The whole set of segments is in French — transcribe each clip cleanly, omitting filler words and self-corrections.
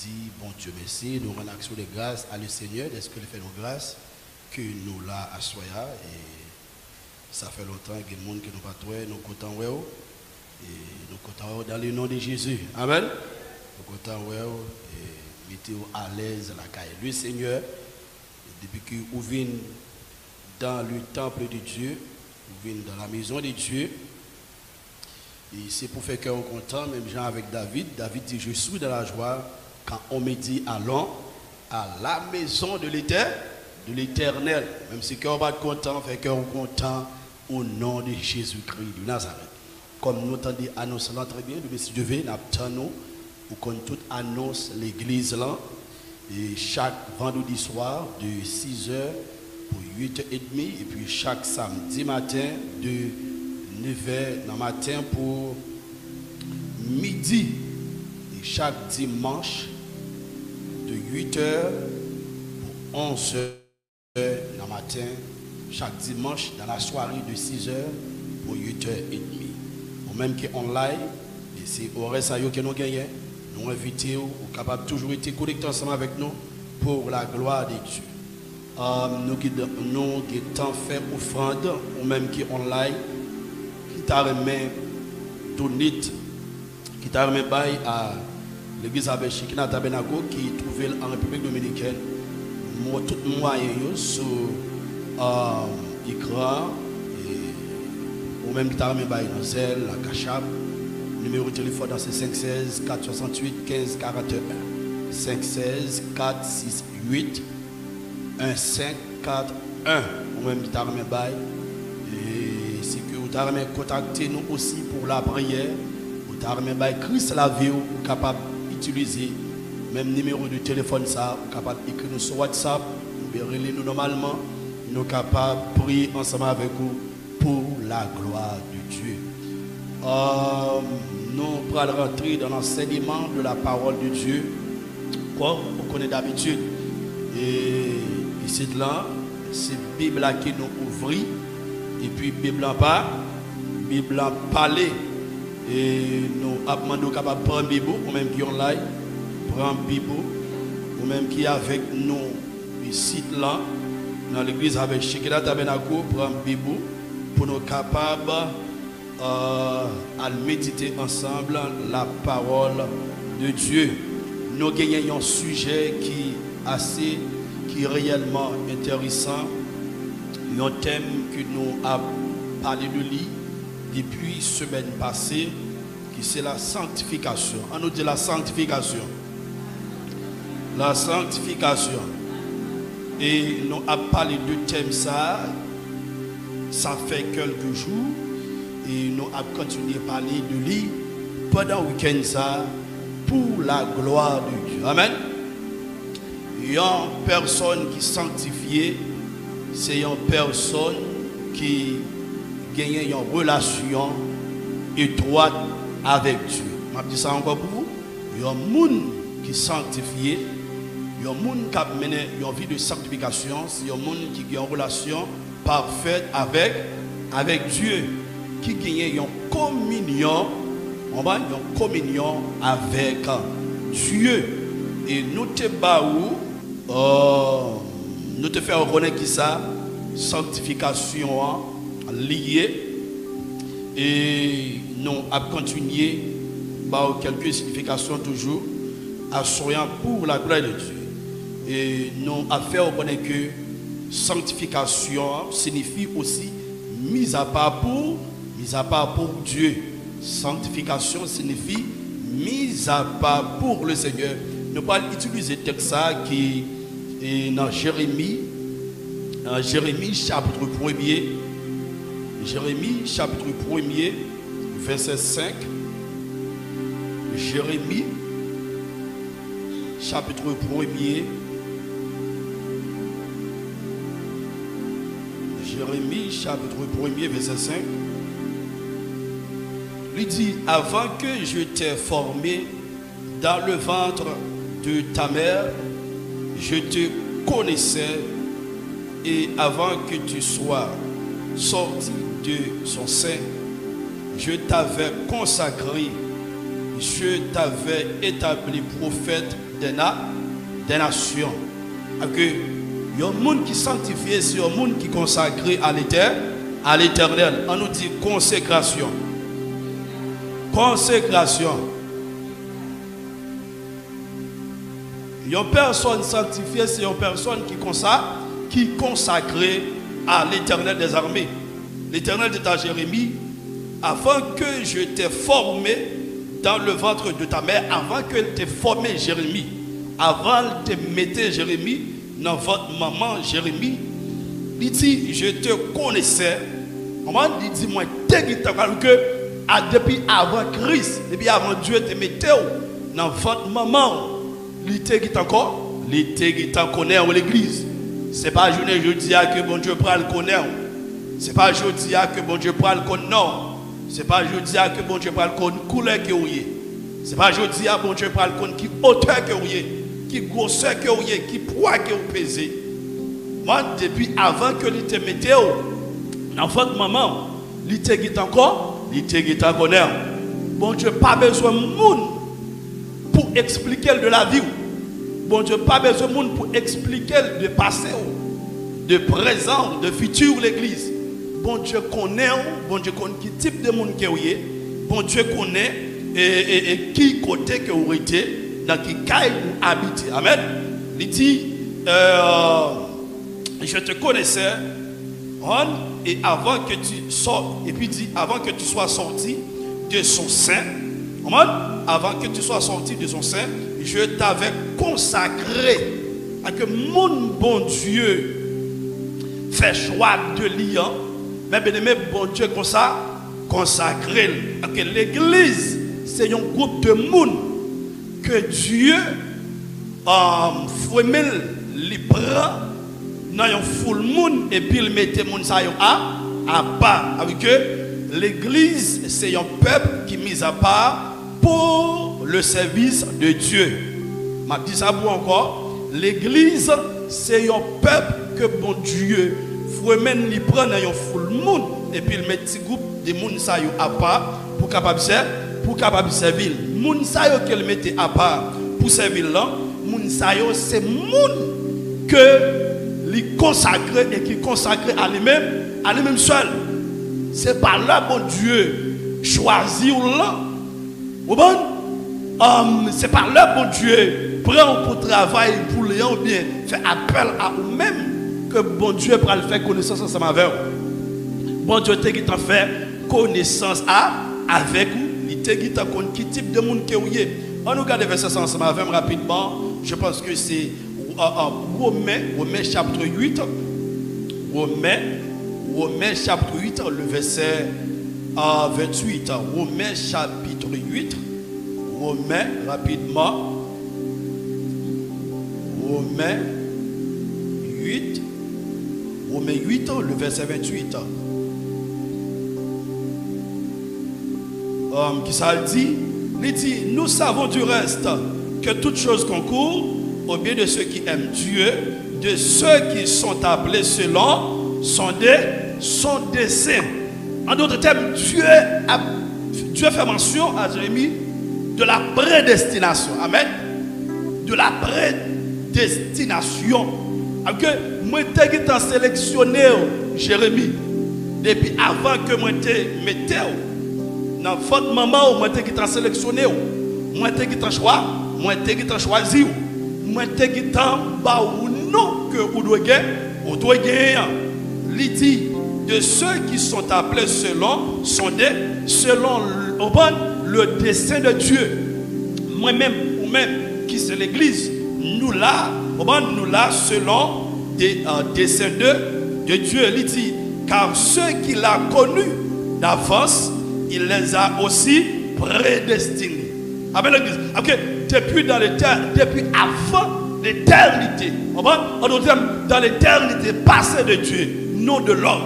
dit, bon Dieu, merci, nous rendons action de grâce à le Seigneur, est-ce que le fait nos grâces, que nous là à Soya, et ça fait longtemps que le monde que nous pas trouvé, nous comptons, et nous comptons dans le nom de Jésus. Amen. Nous comptons, et mettez-vous à l'aise la caille. Le Seigneur, depuis que vous venez dans le temple de Dieu, vous venez dans la maison de Dieu, et c'est pour faire cœur content, même Jean avec David. David dit, je suis dans la joie quand on me dit, allons à la maison de l'Éternel. Même si cœur pas content, fait cœur content au nom de Jésus-Christ de Nazareth. Comme nous entendons annoncer là très bien, le Messie Dieu veut, nous, ou comme toute annonce l'église là, et chaque vendredi soir de 6h pour 8h30, et puis chaque samedi matin de 9h dans le matin pour midi, et chaque dimanche de 8h pour 11h dans le matin, chaque dimanche dans la soirée de 6h pour 8h30. Ou même qui est online, et c'est au reste que nous gagnons, nous invitons, ou capables toujours être connectés ensemble avec nous pour la gloire de Dieu. Nous avons fait offrande, ou même qui est online, qui t'a remis donite, qui t'a remis bail à l'église Abbé Chikina Tabernacle qui est trouvée en République Dominicaine. Tout moyen sur écran, ou même qui t'a remis bail dans Zelle, la Cachap. Numéro de téléphone dans c'est 516 468 15 41. 516 468 1541. Ou même qui t'a remis bail. Et si que vous t'avez contacté nous aussi pour la prière, vous t'avez bail Christ la vie, vous capable d'utiliser même numéro de téléphone ça, vous capable d'écrire nous sur WhatsApp, nous relire nous normalement, nous capables de prier ensemble avec vous pour la gloire de Dieu. Nous allons rentrer dans l'enseignement de la parole de Dieu, comme on connaît d'habitude. Et ici là, c'est la Bible qui nous ouvre. Et puis Bible en pas, Bible en parler. Et nous avons capable de prendre Bible, ou même qui ont là, prendre Bible, ou même qui est avec nous ici là, dans l'église avec Chikina Tabernacle, prendre Bible, pour nous capables à méditer ensemble la parole de Dieu. Nous gagnons un sujet qui est réellement intéressant. Un thème que nous avons parlé de lui depuis la semaine passée, qui c'est la sanctification. On nous dit la sanctification. La sanctification. Et nous avons parlé de thème ça fait quelques jours. Et nous avons continué à parler de lui pendant le week-end ça pour la gloire de Dieu. Amen. Il y a une personne qui est sanctifiée. C'est une personne qui gagne une relation étroite avec Dieu. Je dis ça encore pour vous. Il y a un monde qui est sanctifié. Il y a un monde qui a mené une vie de sanctification. C'est un monde qui a une relation parfaite avec Dieu. Qui gagne une communion. On va une communion avec Dieu. Et nous te baou. Nous te faisons reconnaître qui ça, sanctification liée, et nous avons continué par quelques significations toujours, assurant pour la gloire de Dieu. Et nous avons fait reconnaître que sanctification signifie aussi mise à part pour Dieu. Sanctification signifie mise à part pour le Seigneur. Nous allons utiliser le texte qui est dans Jérémie chapitre 1er, Jérémie chapitre 1er, verset 5. Jérémie chapitre 1er, Jérémie chapitre 1er, verset 5. Il dit, avant que je t'ai formé dans le ventre de ta mère, je te connaissais, et avant que tu sois sorti de son sein, je t'avais consacré je t'avais établi prophète des nations. Il y a un monde qui sanctifié, c'est un monde qui est consacré à l'éternel. On nous dit consécration. Consécration. Il y a une personne sanctifiée, c'est une personne qui est consacrée à l'éternel des armées. L'éternel dit à Jérémie, avant que je t'ai formé dans le ventre de ta mère, avant qu'elle t'ait formé Jérémie, avant de mettre Jérémie dans votre maman Jérémie, il dit, je te connaissais. Il dit, moi, depuis avant Christ, depuis avant Dieu te mettait dans votre maman, il te encore, il te connaît l'église. Ce n'est pas journée jeudi que bon Dieu prend le connaître. Ce n'est pas jeudi que bon Dieu prend le connaître. Non. Ce n'est pas jeudi que bon Dieu prend le connaître couleur que vous êtes. Ce n'est pas jeudi que bon Dieu prend le connaître qui hauteur que vous êtes, qui grosseur que vous êtes, qui poids que vous pesez. Moi, depuis avant que il te mette dans votre maman, il te encore, il te connaît. Bon Dieu, pas besoin de monde pour expliquer de la vie. Bon Dieu, pas besoin de monde pour expliquer de passé, de présent, de futur l'église. Bon Dieu connaît, bon Dieu connaît qui type de monde que vous êtes. Bon Dieu connaît et qui côté que vous êtes, dans qui caille vous habitez. Amen. Il dit, je te connaissais, et avant que tu sortes, et puis dit, avant que tu sois sorti de son sein, avant que tu sois sorti de son sein, je t'avais consacré à que mon bon Dieu fait choix de liant, mais bien aimé, bon Dieu comme ça, consacré. Que l'église, c'est un groupe de monde que Dieu les prend dans un full monde et puis il mettait monde ça à part. Avec que l'église, c'est un peuple qui est mis à part pour le service de Dieu. Je dis ça pour encore. L'église, c'est un peuple que bon Dieu vraiment il prend dans un full monde et puis il met un petit groupe de monde ça à part pour capable servir. Moun sa yo qu'elle mettait à part pour servir là, moun sa yo c'est moun que lui consacré et qui consacré à lui-même seul. C'est par là bon Dieu choisit ou là. Ou bon, c'est par là bon Dieu prend pour travail pour les ou bien fait appel à vous-même que bon Dieu prend le faire connaissance ensemble avec vous. Bon Dieu qui t'a fait connaissance avec vous. Qui type de monde que vous êtes. On nous regarde verset ensemble avec rapidement. Je pense que c'est Romains chapitre 8. Romains chapitre 8, le verset 28. Romains chapitre 8. Romains rapidement. Romains 8. Romains 8, le verset 28. Qui ça dit? Il dit, nous savons du reste que toutes choses concourent au bien de ceux qui aiment Dieu, de ceux qui sont appelés selon son dessein. En d'autres termes, Dieu fait mention à Jérémie de la prédestination. Amen. De la prédestination. Que moi, j'ai sélectionné Jérémie depuis avant que moi, je mette dans votre maman, moi, qui t'a sélectionné, moi, qui t'a choisi, moi, qui t'a choisi, moi, qui t'a non que vous devez gagner. Il dit de ceux qui sont appelés selon le dessein de Dieu. Moi-même, ou même qui c'est l'église, nous là, selon des desseins de Dieu. Il dit car ceux qu'il a connus d'avance, il les a aussi prédestinés. Amen l'église. Okay. Depuis avant l'éternité. On doit dire dans l'éternité passée de Dieu, non de l'homme.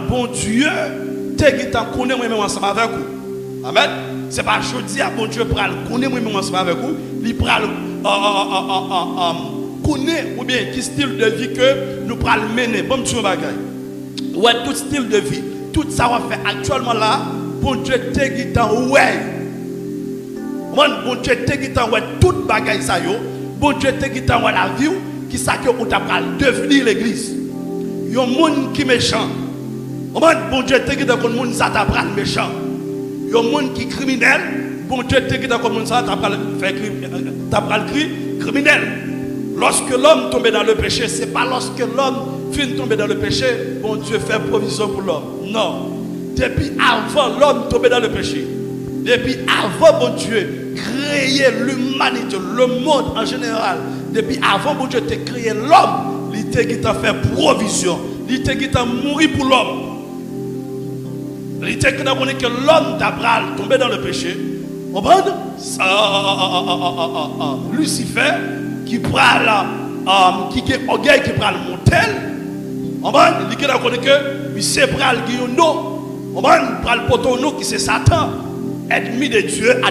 Bon Dieu, t'es qui t'en connaît moi-même ensemble avec vous. Amen. C'est pas jeudi à bon Dieu pour le connaître moi-même ensemble avec vous. Il prend connaître ou bien quel style de vie que nous prenons mener. Bon Dieu bagaille. Ouais, tout style de vie, tout ça va faire actuellement là. Bon Dieu, t'es qui t'en ouais. Bon Dieu te qui t'envoie toute bagaille ça yo. Bon Dieu te qui t'envoie la vie qui ça que on t'a devenir l'église. Yon monde qui méchant. Bon Dieu te qui t'envoie monde ça t'a méchant. Yon monde qui criminel. Bon Dieu te qui t'envoie monde ça t'a criminel. Lorsque l'homme tombe dans le péché, c'est pas lorsque l'homme finit tomber dans le péché, bon Dieu fait provision pour l'homme. Non. Depuis avant l'homme tomber dans le péché. Depuis avant, bon Dieu, créer l'humanité, le monde en général. Depuis avant, bon Dieu, t'a créé l'homme. Il t'a qui t'a fait provision. Il t'a qui t'a mouru pour l'homme. Il t'a qui t'a donné que l'homme t'a tombé dans le péché. On va Lucifer qui prend qui est orgueil, qui prend le montel. On va il t'a donné que il s'est pris le guillaume. On va prendre le poteau qui c'est Satan. Ennemi de Dieu,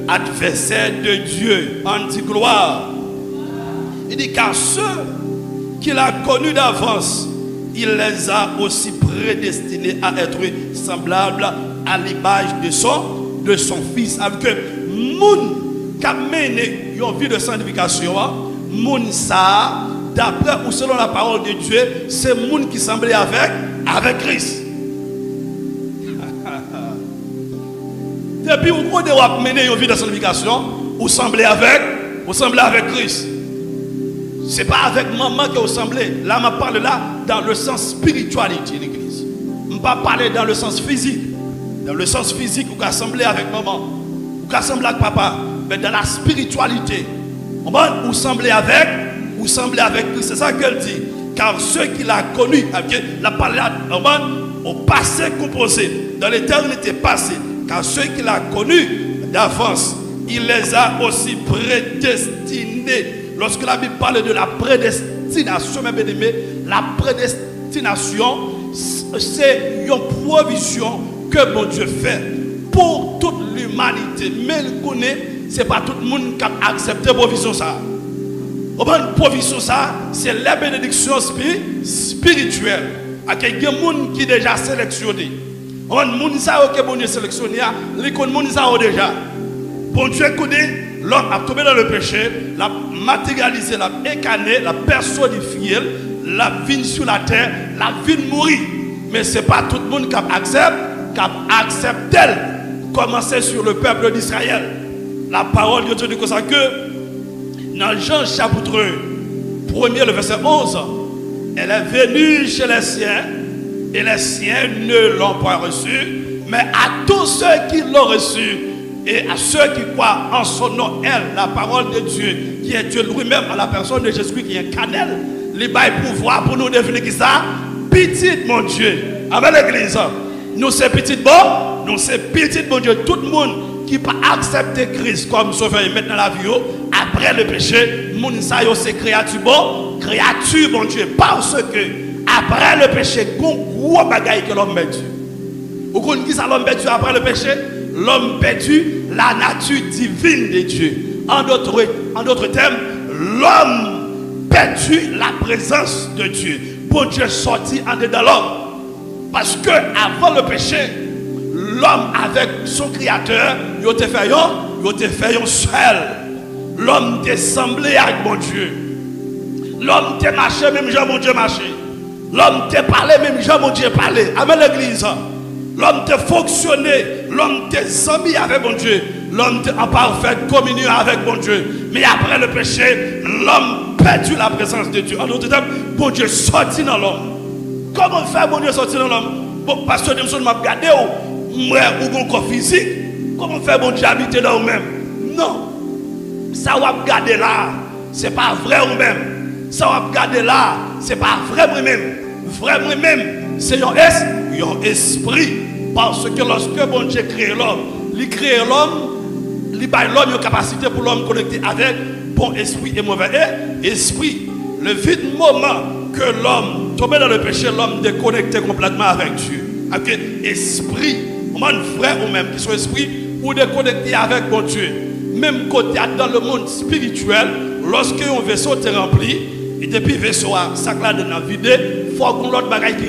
adversaire de Dieu, anti-gloire. Il dit car ceux qu'il a connus d'avance, il les a aussi prédestinés à être semblables à l'image de son fils. Avec que moun qui a mené une vie de sanctification, moun ça, d'après ou selon la parole de Dieu, c'est moun qui semblait avec Christ. Depuis vous devez mener une vie de sanctification, vous semblez avec Christ. Ce n'est pas avec maman que vous semblez. Là, je parle là dans le sens spiritualité de l'église. Je ne parle pas parler dans le sens physique. Dans le sens physique, vous semblez avec maman. Vous semblez avec papa. Mais dans la spiritualité, vous semblez avec Christ. C'est ça qu'elle dit. Car ceux qu'il a connus, la parole là, au passé composé, dans l'éternité passée. Car ceux qu'il a connus d'avance, il les a aussi prédestinés. Lorsque la Bible parle de la prédestination, mes bien-aimés, la prédestination, c'est une provision que bon Dieu fait pour toute l'humanité. Mais il connaît, ce n'est pas tout le monde qui a accepté la provision. Une provision, c'est la bénédiction spirituelle. Il y a des gens qui sont déjà sélectionnés. On moun sa que bon Dieu sélectionné, les connaît moun sa déjà. Bon Dieu connaît l'homme a tombé dans le péché, l'a matérialisé, l'a écané, l'a personnifié, l'a vie sur la terre, l'a vie mourir. Mais c'est pas tout le monde qui accepte elle. Commencer sur le peuple d'Israël. La parole de Dieu dit comme ça que dans Jean chapitre 1er, le verset 11, elle est venue chez les siens. Et les siens ne l'ont pas reçu, mais à tous ceux qui l'ont reçu et à ceux qui croient en son nom, elle, la parole de Dieu, qui est Dieu lui-même en la personne de Jésus qui incarne, les bails pouvoir pour nous devenir qui ça? Petite, mon Dieu. Amen, l'église. Nous, c'est petite, bon. Nous, c'est petite, mon Dieu. Tout le monde qui peut accepter Christ comme sauveur et mettre dans la vie, après le péché, moun sa yo c'est créature, bon. Créature, mon Dieu. Parce que après le péché, gros bagaille que l'homme perdu. Vous connaissez qui ça l'homme perdu après le péché? L'homme perdu la nature divine de Dieu. En d'autres termes, l'homme perdu la présence de Dieu. Bon Dieu sorti en dedans l'homme. Parce que avant le péché, l'homme avec son créateur, il était fait un seul. L'homme était semblé avec mon Dieu. L'homme était marché même Jean mon Dieu marché. L'homme t'a parlé, même Jean mon Dieu parlé. Amen l'église. L'homme t'a fonctionné. L'homme t'a zami avec mon Dieu. L'homme t'a en parfaite communion avec mon Dieu. Mais après le péché, l'homme perdu la présence de Dieu. En d'autres termes, bon Dieu sorti dans l'homme. Comment faire bon Dieu sortir dans l'homme? Bon, pasteur Demson m'a regardé ou un corps physique. Comment faire bon Dieu habiter dans vous-même? Non. Ça va regarder là. C'est pas vrai ou même. Ça va regarder là. C'est pas vrai moi-même. Vrai moi-même, c'est un esprit. Parce que lorsque bon Dieu crée l'homme, il crée l'homme, il baille l'homme une capacité pour l'homme connecter avec bon esprit et mauvais esprit. Le vide moment que l'homme tombé dans le péché, l'homme déconnecté complètement avec Dieu. Avec esprit, on a frère ou même qui sont esprit ou déconnecté avec bon Dieu. Même côté dans le monde spirituel, lorsque un vaisseau est rempli, et depuis le vaisseau a sacré dans la vide, il faut qu'on l'autre bagaille qui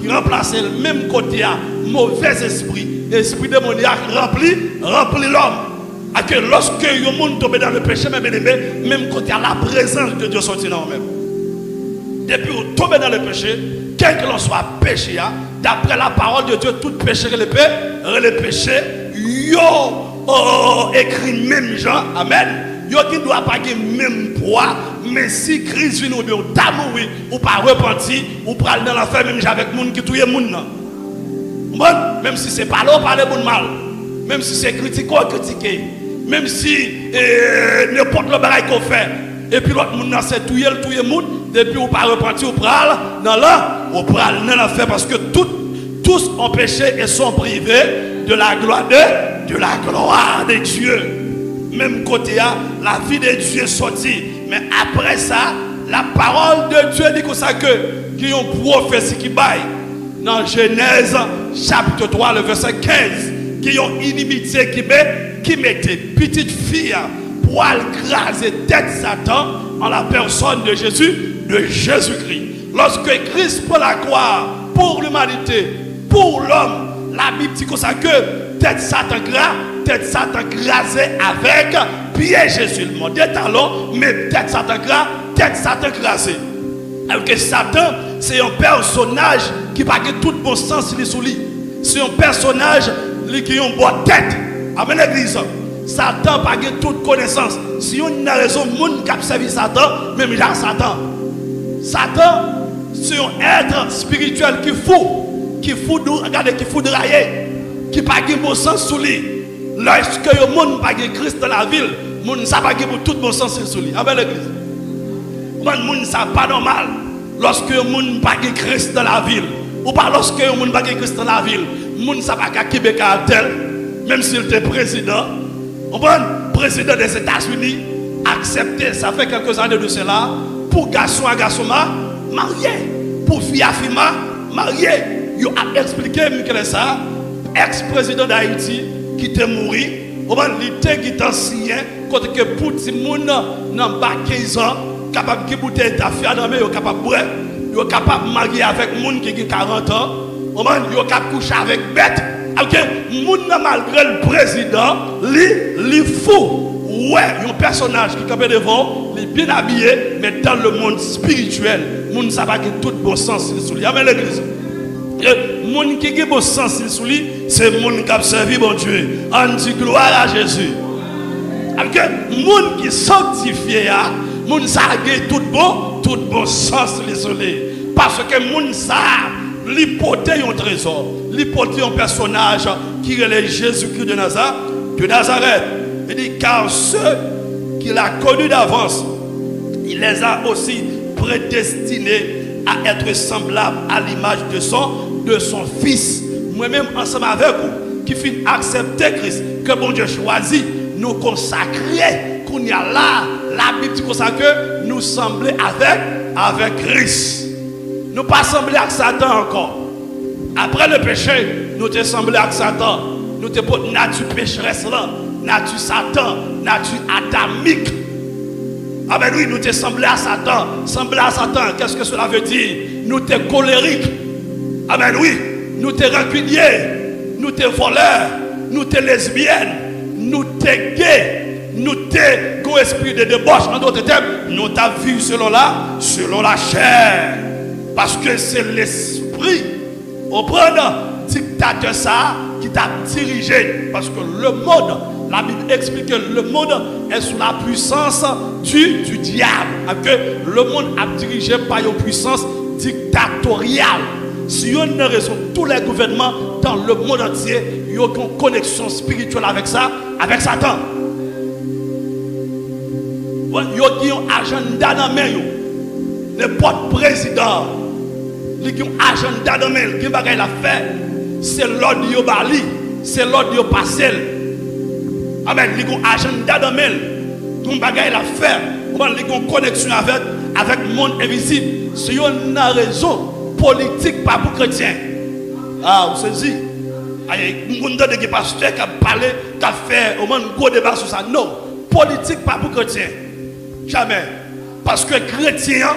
remplace le même côté à mauvais esprit, esprit démoniaque rempli l'homme. À que lorsque le monde tombe dans le péché, même quand il y a la présence de Dieu sorti dans nous-mêmes. Depuis vous tombez dans le péché, quel que soit péché, d'après la parole de Dieu, tout péché le péché, écrit même Jean, amen. Yo qui doit pas gagner même poids, mais si Christ vient ou bien t'as mouru ou pas repenti, ou pral dans l'enfer même avec monde qui touye monde. Même si c'est pas là, parler bon mal, même si c'est critiquer, même si n'importe le bagage qu'on fait, et puis l'autre monde c'est touye monde, depuis ou pas repenti ou pral dans l'enfer parce que tous ont péché et sont privés de la gloire de Dieu. Même côté la vie de Dieu est sortie. Mais après ça, la parole de Dieu dit comme ça que qui ont prophétie qui baille. Dans Genèse chapitre 3, le verset 15, qui ont inimitié qui mettait petite fille pour écraser tête Satan en la personne de Jésus-Christ. Lorsque Christ prend la croix pour l'humanité, pour l'homme, la Bible dit comme ça que tête Satan crasée avec pied Jésus. Le monde est talon, mais tête Satan crasée. Alors que Satan, c'est un personnage qui n'a pas tout bon sens sous lui. C'est un personnage qui a une bonne tête. Amen l'église. Satan n'a pas toute connaissance. Si on a raison, le monde qui a servi Satan, même genre Satan. Satan, c'est un être spirituel qui fout drailler, qui n'a pas de bon sens sous lui. Lorsque le monde n'a pas de Christ dans la ville, le monde n'a pas de tout bon sens sous lui. Amen l'église. Le monde n'est pas normal. Lorsque le monde n'a pas de Christ dans la ville, ou pas lorsque le monde n'a pas de Christ dans la ville, le monde n'a pas de Québec à tel, même s'il était président. Le président des États-Unis accepté, ça fait quelques années de cela, pour garçon à garçon marié, pour fille à fille marié. Il a expliqué que ça, ex-président d'Haïti qui était mort, il était ancien, quand que pour tout le monde n'a pas 15 ans, capable de bouteille ta fille dans mais capable de boire, il est capable de marier avec monde qui a 40 ans, il est capable de coucher avec bête. OK, monde malgré le président, il fou. Ouais, un personnage qui est devant, il est bien habillé, mais dans le monde spirituel, le monde n'a pas tout bon sens sur lui. Amen l'église. Le monde qui a bon sens sur lui, c'est le monde qui a servi bon Dieu. On dit gloire à Jésus. Le monde qui est sanctifié, le monde qui a tout bon sens sur lui. Parce que le monde sait l'hypothèse un trésor. L'hypothèse un personnage qui est Jésus-Christ de Nazareth. Il dit car ceux qu'il a connus d'avance, il les a aussi prédestinés à être semblables à l'image de son Fils. Moi-même, ensemble avec vous, qui finit accepter Christ, que bon Dieu choisit, nous consacrer, qu'on y a là, la Bible dit que nous sembler avec Christ. Nous pas sembler avec Satan encore. Après le péché, nous te sembler avec Satan. Nous te pour nature pécheresse là. Nature Satan, nature adamique. Ah ben oui, nous te semblé à Satan. Semblé à Satan, qu'est-ce que cela veut dire? Nous te colériques. Ah ben oui, nous te rancuniers, nous te voleurs, nous te lesbiennes, nous te gays, nous te go esprit de débauche. En d'autres termes, nous t'as vu selon la chair. Parce que c'est l'esprit, au prendre dictateur ça, qui t'a dirigé. Parce que le monde, la Bible explique que le monde est sous la puissance du diable. Que le monde est dirigé par une puissance dictatoriale. Si on a raison, tous les gouvernements dans le monde entier, ils ont une connexion spirituelle avec ça, avec Satan. Ils ont un agenda dans la main. N'importe président, ils ont un agenda dans la main. Qui va la faire? C'est l'ordre de Bali, c'est l'ordre de Passel. Amen. Ils ont un agenda dans la main. Ils ont la faire. Ils ont une connexion avec le monde invisible. Si on a raison, politique pas pour chrétiens. Ah, vous savez, il y a des pasteurs qui ont parlé, qui ont fait un gros débat sur ça. Non, politique pas pour chrétiens. Jamais. Parce que chrétiens,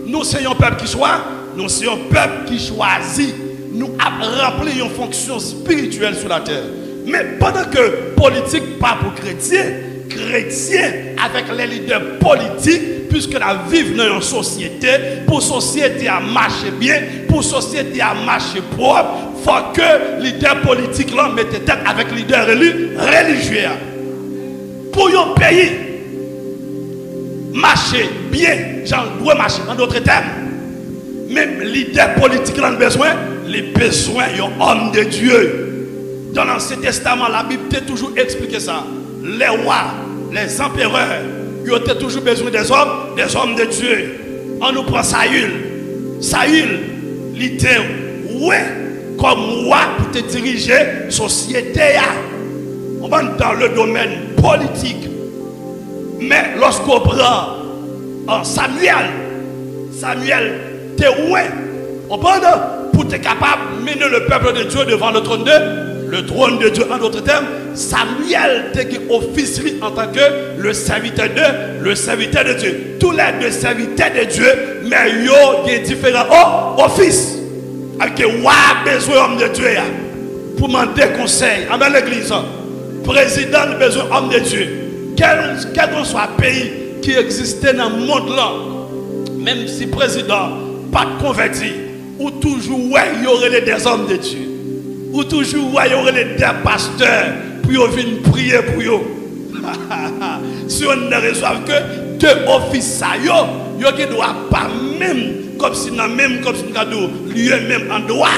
nous sommes un peuple qui choisit, nous sommes un peuple qui choisit, nous avons rempli une fonction spirituelle sur la terre. Mais pendant que politique pas pour chrétiens, chrétiens avec les leaders politiques, puisque la vivre dans une société, pour société à marcher bien, pour société à marcher propre, il faut que les leaders politiques là mettent tête avec les leaders religieux. Pour un pays marcher bien, j'en dois marcher en d'autres termes. Même les leaders politiques ont besoin, les besoins d'un homme de Dieu. Dans l'Ancien Testament, la Bible t'a toujours expliqué ça. Les rois, les empereurs, ils ont toujours besoin des hommes de Dieu. On nous prend Saül. Saül, il était comme roi pour te diriger la société. On va dans le domaine politique. Mais lorsqu'on prend Samuel, t'es on prend pour être capable de mener le peuple de Dieu devant le trône de Dieu. En d'autres termes, Samuel était officier en tant que le serviteur de Dieu. Tous les deux serviteurs de Dieu, mais ils ont des différents offices. Avec besoin d'homme de Dieu pour demander conseil. Dans l'église, président a besoin d'homme de Dieu. Quel que soit le pays qui existait dans le monde là, même si le président pas converti, ou toujours il y aurait des hommes de Dieu. Ou toujours il y aurait des pasteurs pour venir prier pour eux. Si on ne reçoit que deux offices, il ne doit pas même comme si nous lieu même en droit.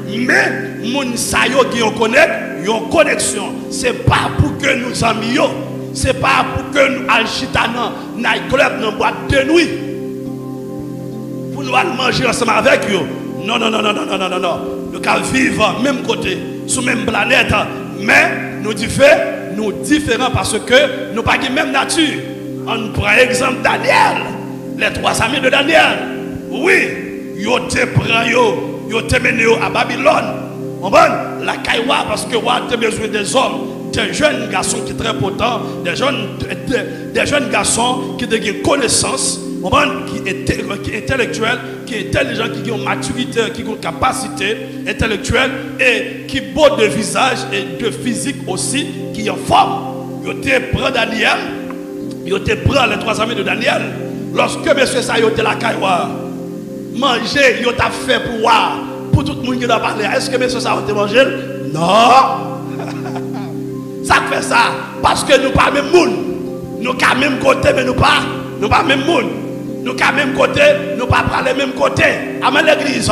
Mais les gens qui ont une connexion. Ce n'est pas pour que nous amis, ce n'est pas pour que nous alchitons dans le club, dans la boîte de nuit. Pour nous aller manger ensemble avec eux. Non. Nous allons vivre même côté, sur la même planète. Mais nous différents parce que nous n'avons pas la même nature. On prend l'exemple de Daniel. Les 3 amis de Daniel. Oui, ils ont été menés à Babylone. On va la Kaïwa parce que vous avez besoin des hommes, des jeunes garçons qui sont très potents, des jeunes garçons qui ont des connaissances. Qui est intellectuel, qui est intelligent, qui ont maturité, qui ont capacité intellectuelle et qui beau de visage et de physique aussi, qui en forme. Ils ont été pris Daniel, ils ont été pris les 3 amis de Daniel. Lorsque monsieur ça, ils ont été la caïwa, manger, ils ont fait pour tout le monde qui doit parler. Est-ce que monsieur ça, ils ont été mangé? Non. Ça fait ça parce que nous pas même monde. Nous pas même côté, mais nous pas même monde. Nous sommes même côté, nous ne pas parler même côté. Amen l'église.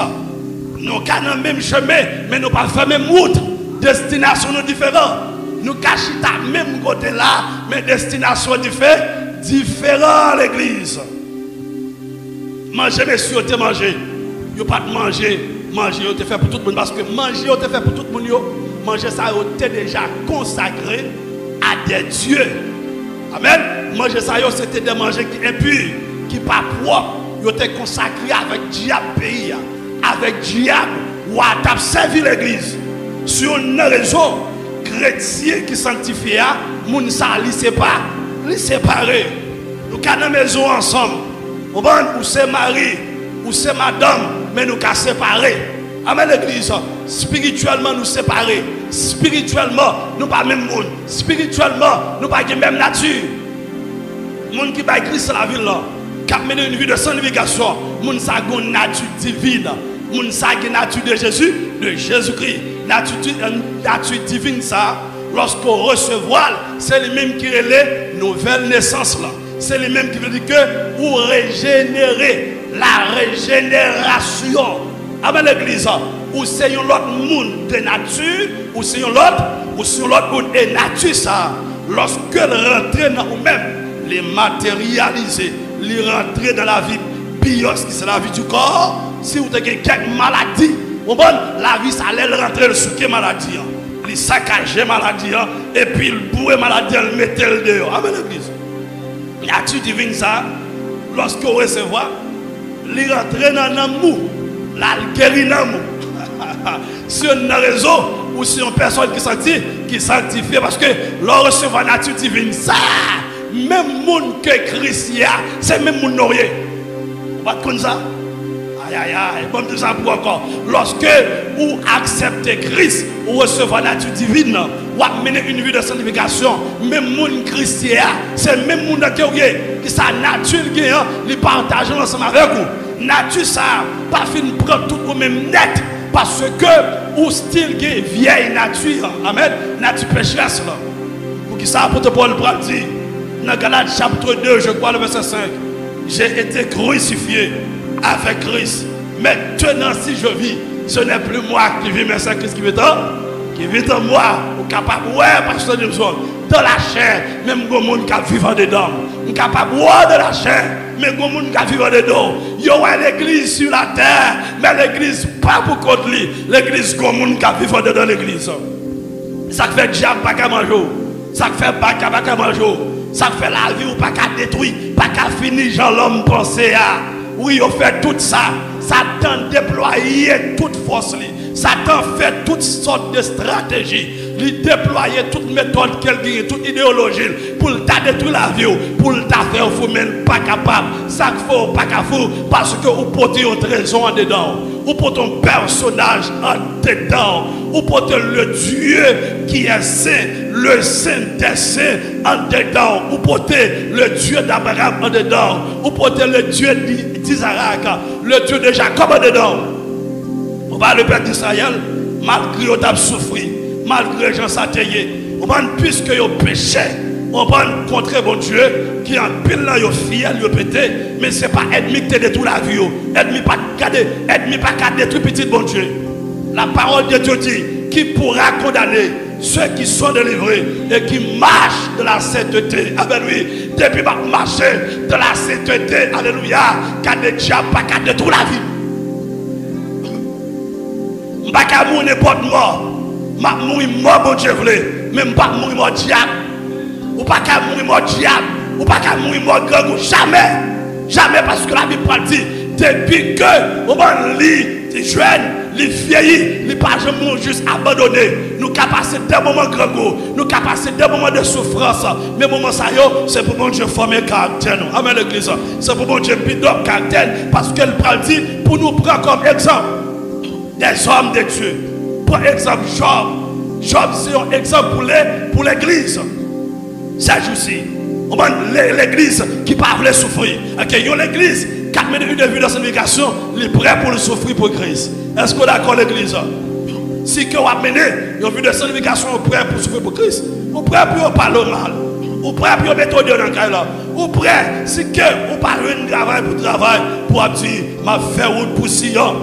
Nous sommes dans le même chemin, mais nous ne pas faire même route. Destination nous différente. Nous cachons à même côté là, mais destination différente l'église. Manger, messieurs, te manger. Vous pas manger, vous te fait pour tout le monde. Parce que manger, vous te fait pour tout le monde. Manger, ça, vous te déjà consacré à des dieux. Amen. Manger, ça, c'était des manger qui impurs. Qui pas propre, ils étaient consacrés avec diable pays, avec diable, ou à taper servir l'église. Sur une raison, chrétien qui sanctifie, moun sa li séparé. Nous sommes dans la maison ensemble. Ou c'est mari, ou c'est madame, mais nous sommes séparés. Amen l'église. Spirituellement nous séparés. Spirituellement nous pas même monde. Spirituellement nous pas la même nature. Monde qui va Christ dans la ville là. Qui a mené une vie de sanctification, moun sa gon nature divine, moun sa gon nature de Jésus, de Jésus-Christ, nature divine ça, lorsqu'on recevoir, c'est les mêmes qui relèvent nouvelle naissance là. C'est les mêmes qui veut dire que pour régénérer, la régénération. Amen l'église, ou c'est un autre monde de nature, ou c'est un autre monde de nature ça. Lorsque rentre dans vous-même, les matérialiser. Les rentrer dans la vie bios, qui c'est la vie du corps. Si vous avez quelques maladies, la vie ça allait rentrer le souquet maladie. Les saccager maladie, et puis le bouer maladie, le mettre le dehors. Amen l'église. Nature divine ça, lorsque vous recevez, les rentrer dans l'amour, la guérir dans l'amour. Si on a raison, ou si on personne qui sanctifie, parce que l'on reçoit la nature divine ça. Même monde que Christ y a, c'est même monde noyé. Vous pas comme ça? Aïe, aïe, aïe. Bon, tout ça pour encore. Lorsque vous acceptez Christ, vous recevez la nature divine, vous menez une vie de sanctification. Même monde chrétien, c'est le même monde qui sa nature qui partage ensemble avec vous. Nature ça, pas fin prendre tout au même net. Parce que ou style qui est vieille nature. Amen. Nature pécheresse là. Pour qui ça, apôtre Paul dit dans Galates chapitre 2, je crois le verset 5. J'ai été crucifié avec Christ. Maintenant, si je vis, ce n'est plus moi qui vis, mais c'est Christ qui vit en moi. Ou capable, ouais, pasteur de besoin, dans la chair, même le monde qui vit dedans. Ou capable, ouais, de la chair, même le monde qui vit dedans. Il y a l'église sur la terre, mais l'église pas pour contre lui. L'église, le monde qui vit dedans l'église. Ça fait diable, pas qu'à manger. Ça fait pas qu'à manger. Ça fait la vie ou pas qu'à détruire, pas qu'à finir, Jean l'homme pensé à. Oui, on fait tout ça. Satan déployait toute force. Satan fait toutes sortes de stratégies. Il déployait toute méthode qu'elle gagne, toute idéologie pour t'a détruire la vie, pour t'a faire vous même pas capable. Ça faut pas capable parce que vous portez une raison en dedans. Vous portez un personnage en dedans. Vous portez le Dieu qui est saint, le saint des saints en dedans. Vous portez le Dieu d'Abraham en dedans. Vous portez le Dieu d'Isaac, le Dieu de Jacob en dedans. On va le peuple d'Israël, malgré qu'ils ont souffert, malgré les gens s'atteillaient, puisque ils ont péché, on va rencontrer bon Dieu qui en pile là, ils ont fiel, ils ont pété, mais ce n'est pas ennemi qui détruit la vie, ennemi pas détruire petit bon Dieu. La parole de Dieu dit qui pourra condamner ceux qui sont délivrés et qui marchent de la sainteté avec lui. Depuis marcher de la sainteté, alléluia, car le diable pas qu'à détruire la vie. Je ne vais pas mourir n'importe mort. Je vais mourir mort, bon Dieu voulait. Mais je ne vais pas mourir mort diable. Je ne vais pas mourir mort diable. Je ne vais pas mourir mort grand. Jamais. Jamais parce que la Bible dit, depuis que on va lire, les jeunes, les vieillis, les pas juste abandonnés. Nous capaciter des moments grands, nous capaciter des moments de souffrance. Mais moments ça c'est pour bon Dieu former caractère. Amen l'église. C'est pour bon Dieu pider caractère. Parce qu'elle prend dit pour nous prendre comme exemple des hommes de Dieu. Par exemple, Job. Job, c'est un exemple pour l'église. C'est juste. L'église qui ne veut pas souffrir. Il y a l'église qui a mené une vie de sanctification, elle est prête pour le souffrir pour Christ. Est-ce que vous êtes d'accord, l'église? Si vous avez mené une vie de sanctification, vous êtes prêt pour souffrir pour Christ. Vous êtes prêt pour parler mal. Vous êtes prêt pour mettre Dieu dans le cas. Vous êtes prêt, si vous parlez de travail pour dire, ma fait route pour Sion.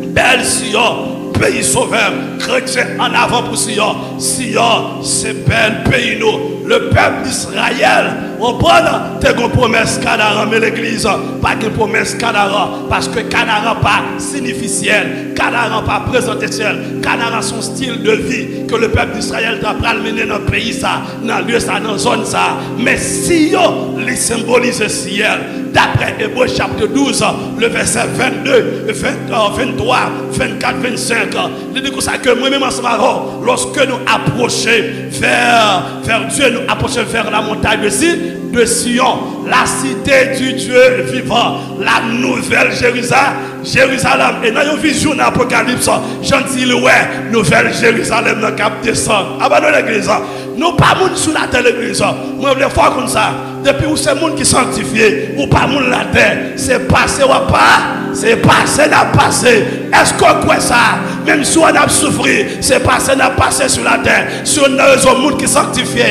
Belle Sion, pays sauveur, chrétien en avant pour Sion. Sion, c'est bel pays nous. Le peuple d'Israël, on prend des promesses Canara, mais l'église, pas de promesses Canara, parce que Canara pas significiel, Canara pas présentatiel, Canara son style de vie que le peuple d'Israël doit mener dans le pays, ça, dans le lieu, ça, dans la zone, ça. Mais Sion, les symbolise le ciel. D'après Hébreux chapitre 12, le verset 22, 23, 24, 25, il dit que moi-même en ce moment, lorsque nous approchons vers Dieu, nous approchons vers la montagne de Sion, la cité du Dieu vivant, la nouvelle Jérusalem. Et dans une vision d'Apocalypse, j'en dis, ouais, nouvelle Jérusalem dans le cap descend. Abandonne l'église. Nous pas moun sur la terre l'église. Moi, je veux faire comme ça. Depuis où c'est le monde qui est sanctifié, ou pas moun la terre, c'est passé ou pas, c'est passé, n'a passé. Est-ce qu'on croit ça? Même si on a souffert, c'est passé, n'a passé sur la terre. Si on a un monde qui est sanctifié,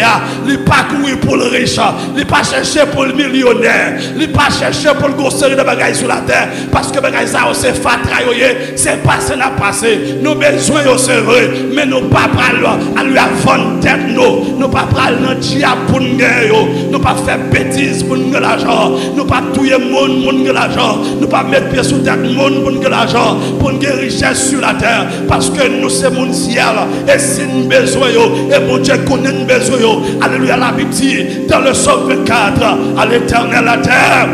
il n'est pas couru pour le riche, il n'est pas cherché pour le millionnaire, il n'est pas cherché pour le gros série de bagailles sur la terre. Parce que bagailles ça, c'est fatraillé, c'est passé, n'a passé. Nos besoins, c'est vrai, mais nous pas parler à lui vendre tête, nous pas parler dans le diable pour nous gagner, nous pas faire bêtises pour nous l'argent, nous pas tuer le monde pour nous l'argent, nous pas mettre pied sous tête le monde pour nous l'argent, pour nous richesse sur la terre, parce que nous sommes mon ciel, et si nous besoin, et mon Dieu connaît nos besoins, alléluia, la Bible dit dans le psaume 24, à l'éternel la terre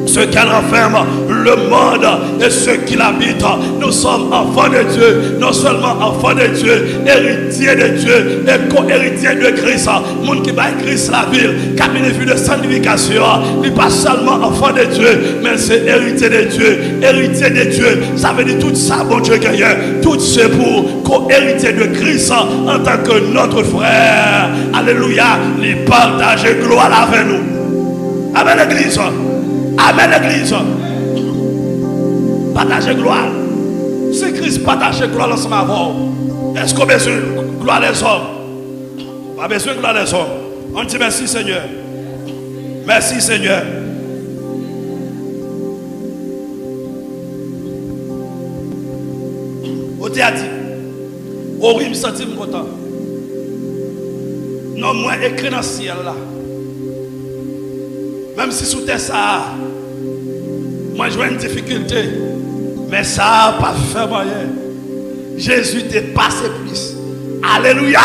ceux qui renferment le monde et ceux qui l'habitent. Nous sommes enfants de Dieu, non seulement enfants de Dieu, héritiers de Dieu et co-héritiers de Christ. Monde qui bat Christ la ville, qui a bénéficié de sanctification, il n'est pas seulement enfant de Dieu, mais c'est héritier de Dieu. Héritier de Dieu, ça veut dire tout ça, bon Dieu gagne. Tout c'est pour co-héritier de Christ en tant que notre frère. Alléluia, les partager gloire avec nous. Amen l'église. Amen l'église. Partager gloire. Si Christ partage gloire ensemble avec vous, est-ce qu'on a besoin de gloire des hommes? Pas besoin de gloire des hommes. On dit merci Seigneur. Merci Seigneur. On t'a dit, oh oui, je me sens content. Non, moi, écrit dans le ciel là. Même si sous terre ça, moi j'ai une difficulté. Mais ça n'a pas fait moyen. Jésus t'est passé plus. Alléluia.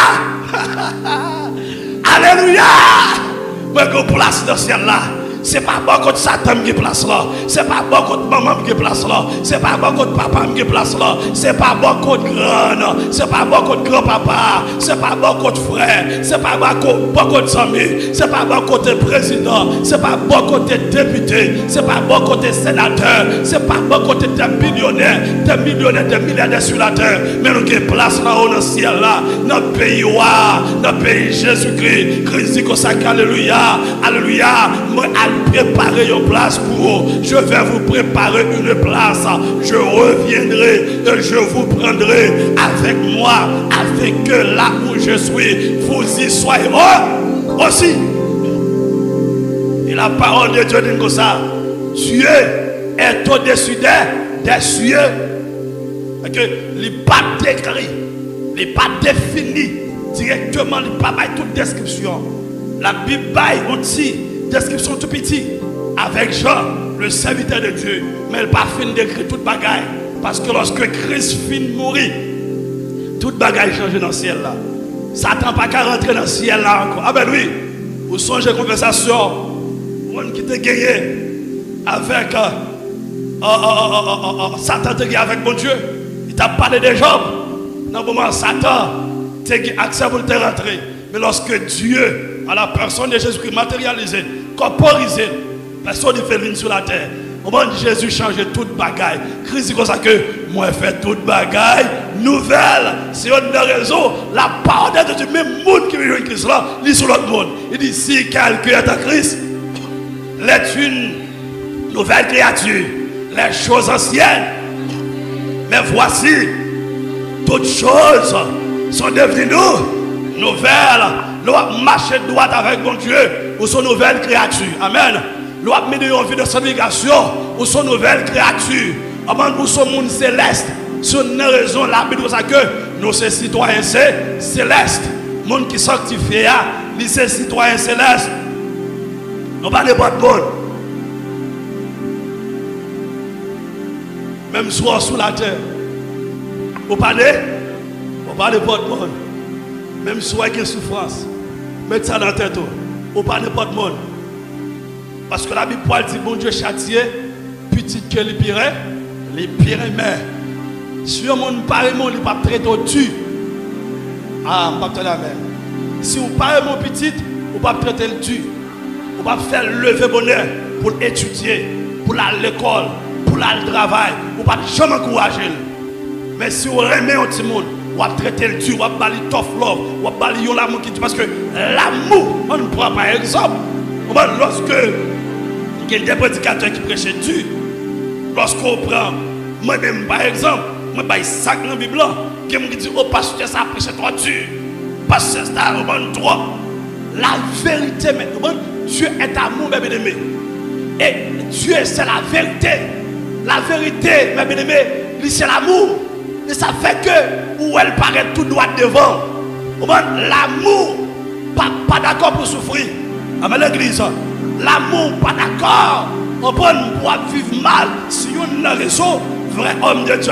Alléluia. Moi, je place dans le ciel là. C'est pas bon contre Satan qui place là. C'est pas bon contre maman qui place là. C'est pas bon contre papa qui place là. C'est pas bon contre grand. C'est pas bon contre grand-papa. C'est pas bon contre frère. C'est pas bon contre ami. C'est pas bon contre président. C'est pas bon contre député. C'est pas bon contre sénateur. C'est pas bon contre des millionnaires. Des millionnaires, des milliardaires sur la terre. Mais nous qui place là dans le ciel là. Dans le pays dans le pays Jésus-Christ. Christ dit que ça, alléluia. Alléluia. Moi, préparer une place pour vous. Je vais vous préparer une place. Je reviendrai et je vous prendrai avec moi, avec que là où je suis, vous y soyez aussi. Et la parole de Dieu dit comme ça. Dieu est au-dessus des cieux. Que il n'est pas décrit, il n'est pas défini directement, il n'est pas toute description. La Bible on dit description tout petit avec Jean, le serviteur de Dieu, mais elle n'a pas fini d'écrire toute bagaille. Parce que lorsque Christ finit de mourir, toute bagaille change dans le ciel là. Satan n'a pas qu'à rentrer dans le ciel là encore. Ah ben oui, vous songez conversation, on qui t'a gagné avec Satan t'a gagné avec mon Dieu. Il t'a parlé des Job. Dans le moment, Satan t'a accès pour te rentrer. Mais lorsque Dieu, à la personne de Jésus-Christ matérialisé, corporisé, personne ne fait venir sur la terre. Au moment où Jésus change toute bagaille. Christ dit comme ça que moi je fais toute bagaille nouvelle. C'est une raison. La parole de Dieu, même monde qui vit en Christ là, lit sur l'autre monde. Il dit si quelqu'un est en Christ, il est une nouvelle créature. Les choses anciennes. Mais voici, toutes choses sont devenues nouvelles. Nous marcher droit avec mon Dieu ou son nouvelle créature. Amen. Nous avons mis une vie de sanctification ou son nouvelle créature. Amen. Nous sommes monde céleste. C'est une raison la Bible dit que nous sommes citoyens célestes. Monde qui sanctifie, nous sommes citoyens célestes. Nous pas de bonne bonne. Même soit sous la terre. Vous parlez? Vous parlez de bonne bonne. Même si vous avez une souffrance, mettez ça dans la tête. Ou pas n'importe monde. Parce que la Bible dit, bon Dieu châtié, petit que les pires, mais si on ne parle pas, il ne va pas traiter au-dessus. Ah, je ne vais pas traiter la même. Si vous parlez mon petit, vous ne va pas traiter le tu. Vous ne va pas faire lever bonheur pour étudier, pour aller à l'école, pour aller au travail. Vous ne va pas jamais encourager. Mais si vous remettez un petit monde, vous allez traiter le Dieu, vous allez parler tough love, vous allez parler de l'amour qui dit parce que l'amour, on ne prend par exemple. Lorsque il y a des prédicateurs qui prêchent Dieu, lorsqu'on prend, moi-même par exemple, moi je sac dans la Bible, il y a des gens qui disent, oh pasteur, ça prêche toi Dieu, pasteur, ça remonte toi. La vérité, mais Dieu est amour, mes bien-aimés. Et Dieu, c'est la vérité. La vérité, mes bien-aimés, c'est l'amour. Et ça fait que, où elle paraît tout droit devant, l'amour, pas d'accord pour souffrir. Amen l'église. L'amour, pas d'accord. On peut vivre mal si on a raison, vrai homme de Dieu.